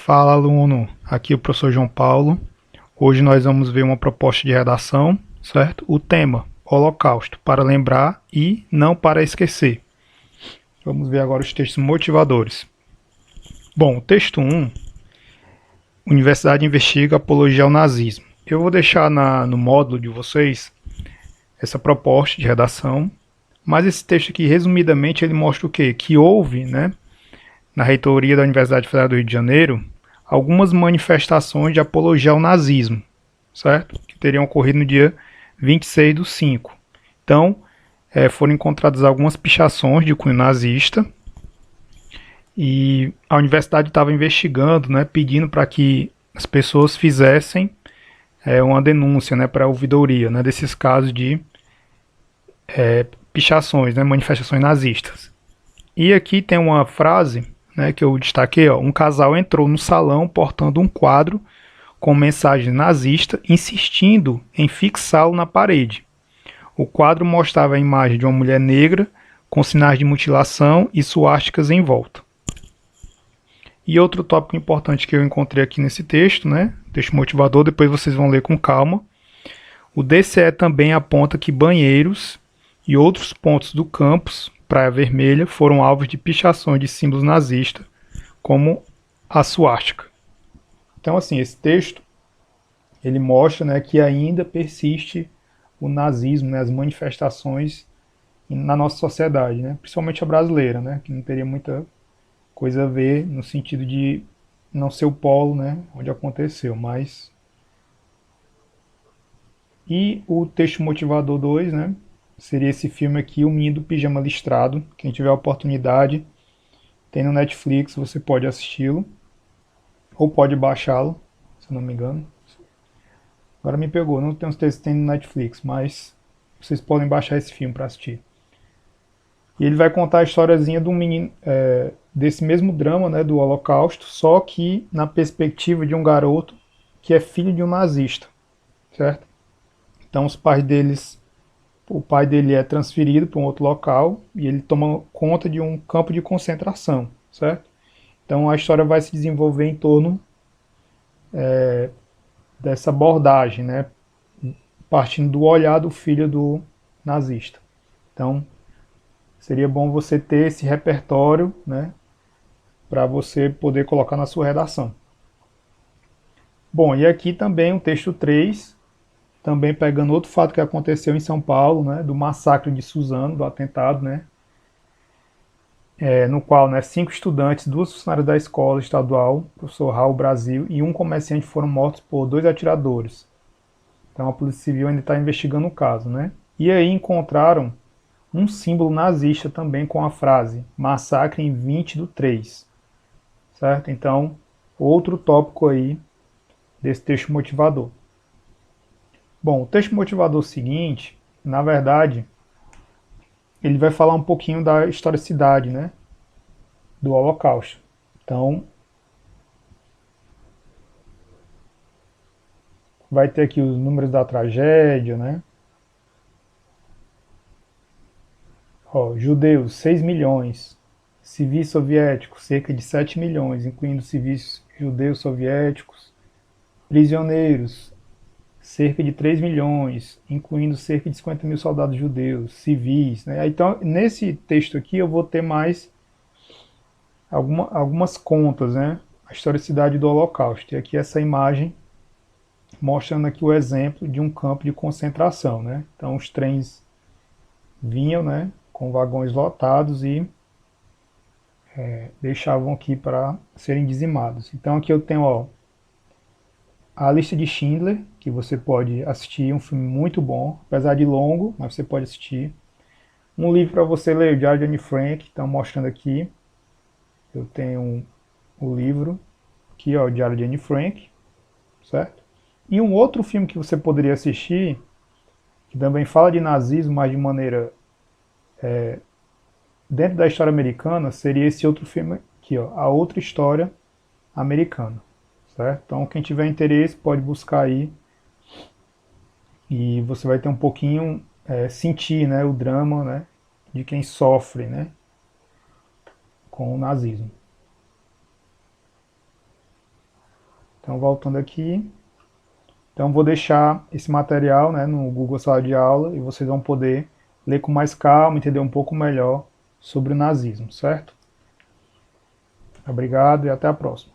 Fala, aluno. Aqui é o professor João Paulo. Hoje nós vamos ver uma proposta de redação, certo? O tema, Holocausto, para lembrar e não para esquecer. Vamos ver agora os textos motivadores. Bom, o texto 1, Universidade investiga apologia ao nazismo. Eu vou deixar no módulo de vocês essa proposta de redação, mas esse texto aqui, resumidamente, ele mostra o quê? Que houve, né, na reitoria da Universidade Federal do Rio de Janeiro, algumas manifestações de apologia ao nazismo, certo? Que teriam ocorrido no dia 26/5. Então, foram encontradas algumas pichações de cunho nazista e a universidade estava investigando, né, pedindo para que as pessoas fizessem uma denúncia, né, para a ouvidoria, né, desses casos de pichações, né, manifestações nazistas. E aqui tem uma frase, né, que eu destaquei, ó, um casal entrou no salão portando um quadro com mensagem nazista, insistindo em fixá-lo na parede. O quadro mostrava a imagem de uma mulher negra com sinais de mutilação e suásticas em volta. E outro tópico importante que eu encontrei aqui nesse texto, né, texto motivador, depois vocês vão ler com calma. O DCE também aponta que banheiros e outros pontos do campus Praia Vermelha foram alvos de pichações de símbolos nazistas, como a suástica. Então, assim, esse texto ele mostra, né, que ainda persiste o nazismo, né, as manifestações na nossa sociedade, né, principalmente a brasileira, né, que não teria muita coisa a ver no sentido de não ser o polo, né, onde aconteceu, mas... E o texto motivador 2, né, seria esse filme aqui, O Menino do Pijama Listrado. Quem tiver a oportunidade, tem no Netflix, você pode assisti-lo, ou pode baixá-lo, se não me engano. Agora me pegou, não tenho certeza se tem no Netflix, mas vocês podem baixar esse filme para assistir. E ele vai contar a historiazinha de um menino, desse mesmo drama, né, do Holocausto, só que na perspectiva de um garoto que é filho de um nazista, certo? Então o pai dele é transferido para um outro local e ele toma conta de um campo de concentração, certo? Então a história vai se desenvolver em torno dessa abordagem, né, partindo do olhar do filho do nazista. Então seria bom você ter esse repertório, né, para você poder colocar na sua redação. Bom, e aqui também o texto 3, também pegando outro fato que aconteceu em São Paulo, né, do massacre de Suzano, do atentado, né, no qual, né, 5 estudantes, 2 funcionários da escola estadual, professor Raul Brasil, e um comerciante foram mortos por 2 atiradores. Então a Polícia Civil ainda está investigando o caso, né? E aí encontraram um símbolo nazista também com a frase massacre em 20/3, certo? Então, outro tópico aí desse texto motivador. Bom, o texto motivador seguinte, na verdade, ele vai falar um pouquinho da historicidade, né, do Holocausto. Então, vai ter aqui os números da tragédia, né? Ó, judeus, 6 milhões. Civis soviéticos, cerca de 7 milhões, incluindo civis judeus soviéticos. Prisioneiros, cerca de 3 milhões, incluindo cerca de 50 mil soldados judeus, civis, né? Então, nesse texto aqui eu vou ter mais algumas contas, né? A historicidade do Holocausto. E aqui essa imagem mostrando aqui o exemplo de um campo de concentração, né? Então os trens vinham, né, com vagões lotados e deixavam aqui para serem dizimados. Então aqui eu tenho, ó, a lista de Schindler, que você pode assistir, um filme muito bom, apesar de longo, mas você pode assistir. Um livro para você ler, o Diário de Anne Frank, estão mostrando aqui. Eu tenho o livro aqui, ó, o Diário de Anne Frank, certo? E um outro filme que você poderia assistir, que também fala de nazismo, mas de maneira dentro da história americana, seria esse outro filme aqui, ó, A Outra História Americana, certo? Então quem tiver interesse pode buscar aí e você vai ter um pouquinho, sentir, né, o drama, né, de quem sofre, né, com o nazismo. Então, voltando aqui. Então, vou deixar esse material, né, no Google Sala de Aula e vocês vão poder ler com mais calma, entender um pouco melhor sobre o nazismo, certo? Obrigado e até a próxima.